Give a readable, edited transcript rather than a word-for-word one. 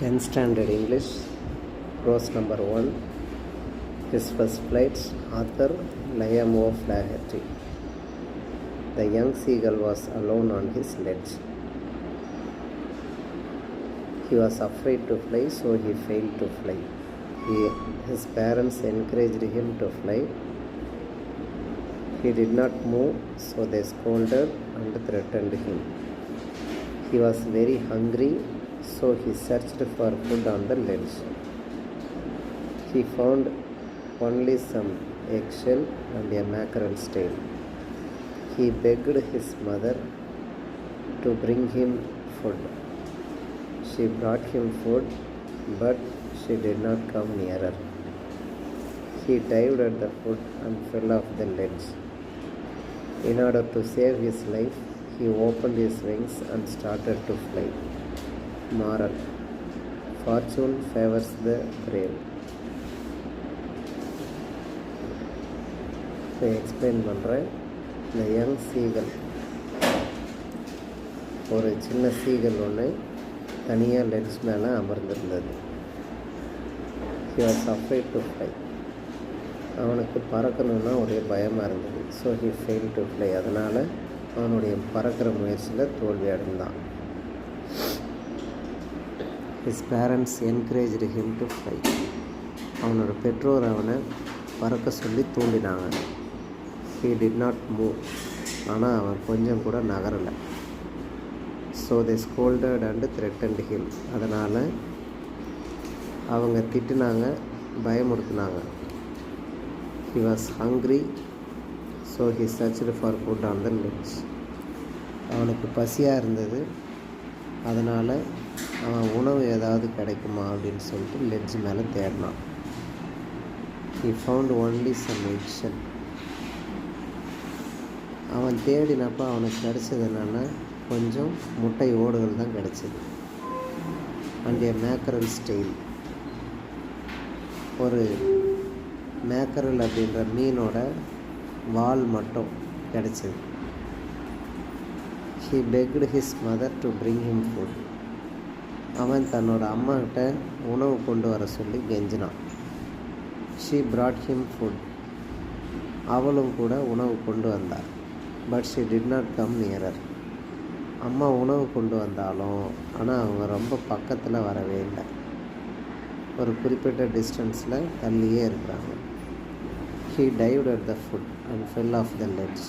10th Standard English, Prose number 1, His First Flights, author Liam O'Flaherty. The young seagull was alone on his ledge. He was afraid to fly, so he failed to fly. His parents encouraged him to fly. He did not move, so they scolded and threatened him. He was very hungry, so he searched for food on the ledge. He found only some eggshell and a mackerel's tail. He begged his mother to bring him food. She brought him food, but she did not come nearer. He dived at the food and fell off the ledge. In order to save his life, he opened his wings and started to fly. Moral: Fortune favors the brave. இப்போ explain பண்ணுறேன். இந்த young seagull, ஒரு சின்ன seagull ஒன்று தனியாக ledge மேலே அமர்ந்திருந்தது. He was afraid to fly. அவனுக்கு பறக்கணுன்னா ஒரே பயமாக இருந்தது. So he failed to fly. அதனால் அவனுடைய பறக்கிற முயற்சியில் தோல்வி அடைந்தான். His parents encouraged him to fly. அவனோட பெற்றோர் அவனை பறக்க சொல்லி தூண்டினாங்க. He did not move. ஆனால் அவன் கொஞ்சம் கூட நகரலை. So they scolded and threatened him. அதனால் அவங்க திட்டினாங்க, பயமுறுத்தினாங்க. He was hungry, so he searched for food on the ledge. அவனுக்கு பசியாக இருந்தது. அதனால் அவன் உணவு ஏதாவது கிடைக்குமா அப்படின்னு சொல்லிட்டு லெட்ஜ் மேலே தேடினான். He found only some eggshell. அவன் தேடினப்போ அவனுக்கு கிடைச்சது என்னென்னா கொஞ்சம் முட்டை ஓடுகள் தான் கிடைச்சிது. And a mackerel's tail. ஒரு மேக்கரல் அப்படின்ற மீனோட வால் மட்டும் கிடைச்சிது. He begged his mother to bring him food. அவன் தன்னோட அம்மாக்கிட்ட உணவு கொண்டு வர சொல்லி கெஞ்சினான். She brought him food. அவளும் கூட உணவு கொண்டு வந்தாள். But she did not come nearer. அம்மா உணவு கொண்டு வந்தாலும் ஆனால் அவங்க ரொம்ப பக்கத்தில் வரவே இல்லை. ஒரு குறிப்பிட்ட டிஸ்டன்ஸில் தள்ளியே இருக்கிறாங்க. He dived at the food and fell off the ledge.